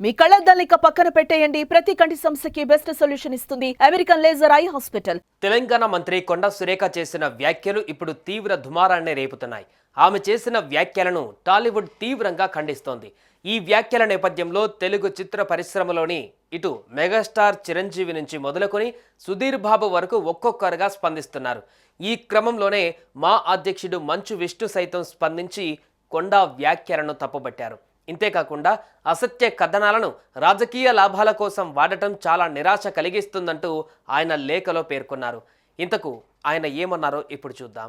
మీ కళ్ళద్దాలిక పక్కన పెట్టేయండి. ప్రతి కంటి సమస్యకి బెస్ట్ సొల్యూషన్ ఇస్తుంది American laser eye hospital. Telangana మంత్రి కొండా సురేఖ చేసిన వ్యాఖ్యలు ఇప్పుడు తీవ్ర దుమారాన్ని రేపుతున్నాయి. ఆమె చేసిన వ్యాఖ్యలను టాలీవుడ్ తీవ్రంగా ఖండిస్తోంది. ఈ వ్యాఖ్యల నేపథ్యంలో తెలుగు చిత్ర పరిశ్రమలోని ఇటు మెగాస్టార్ చిరంజీవి నుంచి మొదలుకొని సుధీర్ బాబు వరకు ఒక్కొక్కరుగా స్పందిస్తున్నారు. ఈ క్రమంలోనే మా అధ్యక్షుడు మంచు విష్ణు సైతం స్పందించి కొండా వ్యాఖ్యలను తప్పుబట్టారు. ఇంతేకాకుండా అసత్య కథనాలను రాజకీయ లాభాల కోసం వాడటం చాలా నిరాశ కలిగిస్తుందంటూ ఆయన లేఖలో పేర్కొన్నారు. ఇంతకు ఆయన ఏమన్నారో ఇప్పుడు చూద్దాం.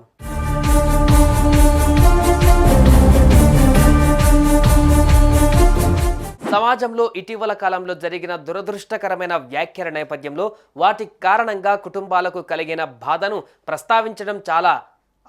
సమాజంలో ఇటీవల కాలంలో జరిగిన దురదృష్టకరమైన వ్యాఖ్యల నేపథ్యంలో వాటి కారణంగా కుటుంబాలకు కలిగిన బాధను ప్రస్తావించడం చాలా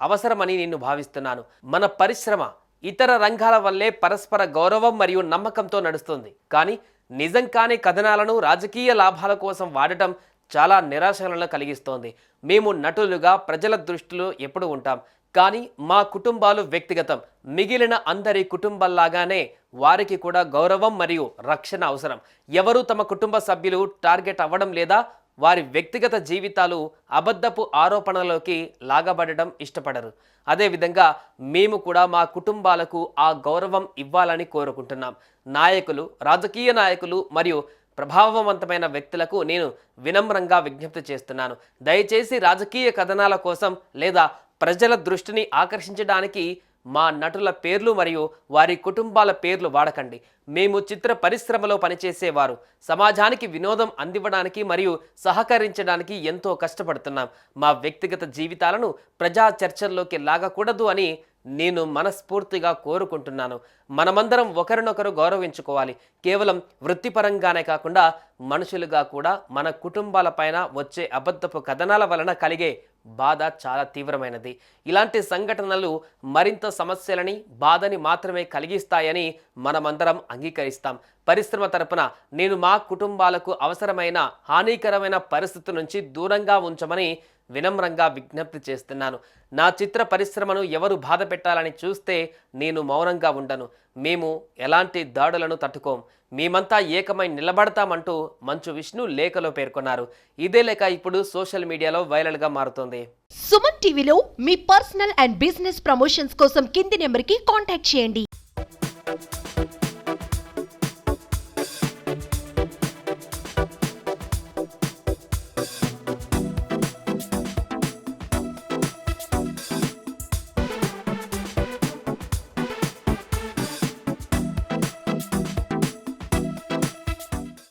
అవసరమని నేను భావిస్తున్నాను. మన పరిశ్రమ ఇతర రంగాల వల్లే పరస్పర గౌరవం మరియు నమ్మకంతో నడుస్తుంది. కానీ నిజం కాని కథనాలను రాజకీయ లాభాల కోసం వాడటం చాలా నిరాశలను కలిగిస్తోంది. మేము నటులుగా ప్రజల దృష్టిలో ఎప్పుడు ఉంటాం, కానీ మా కుటుంబాలు వ్యక్తిగతం. మిగిలిన అందరి కుటుంబాల్లాగానే వారికి కూడా గౌరవం మరియు రక్షణ అవసరం. ఎవరు తమ కుటుంబ సభ్యులు టార్గెట్ అవ్వడం లేదా వారి వ్యక్తిగత జీవితాలు అబద్ధపు ఆరోపణలలోకి లాగబడడం ఇష్టపడరు. అదేవిధంగా మేము కూడా మా కుటుంబాలకు ఆ గౌరవం ఇవ్వాలని కోరుకుంటున్నాం. నాయకులు, రాజకీయ నాయకులు మరియు ప్రభావవంతమైన వ్యక్తులకు నేను వినమ్రంగా విజ్ఞప్తి చేస్తున్నాను. దయచేసి రాజకీయ కథనాల కోసం లేదా ప్రజల దృష్టిని ఆకర్షించడానికి మా నటుల పేర్లు మరియు వారి కుటుంబాల పేర్లు వాడకండి. మేము చిత్ర పరిశ్రమలో పనిచేసేవారు సమాజానికి వినోదం అందివ్వడానికి మరియు సహకరించడానికి ఎంతో కష్టపడుతున్నాం. మా వ్యక్తిగత జీవితాలను ప్రజా చర్చల్లోకి లాగకూడదు అని నేను మనస్ఫూర్తిగా కోరుకుంటున్నాను. మనమందరం ఒకరినొకరు గౌరవించుకోవాలి. కేవలం వృత్తిపరంగానే కాకుండా మనుషులుగా కూడా మన కుటుంబాలపైన వచ్చే అబద్ధపు కథనాల వలన కలిగే బాధ చాలా తీవ్రమైనది. ఇలాంటి సంఘటనలు మరింత సమస్యలని, బాధని మాత్రమే కలిగిస్తాయని మనమందరం అంగీకరిస్తాం. పరిశ్రమ తరపున నేను మా కుటుంబాలకు అవసరమైన హానికరమైన పరిస్థితి నుంచి దూరంగా ఉంచమని వినమ్రంగా విజ్ఞప్తి చేస్తున్నాను. నా చిత్ర పరిశ్రమను ఎవరు బాధ పెట్టాలని చూస్తే నేను మౌనంగా ఉండను. మేము ఎలాంటి దాడులను తట్టుకోం. మేమంతా ఏకమై నిలబడతామంటూ మంచు విష్ణు లేఖలో పేర్కొన్నారు. ఇదే లేఖ ఇప్పుడు సోషల్ మీడియాలో వైరల్గా మారుతోంది. సుమన్ టీవీలో మీ పర్సనల్ అండ్ బిజినెస్ ప్రమోషన్స్ కోసం కింది నెంబర్కి కాంటాక్ట్ చేయండి.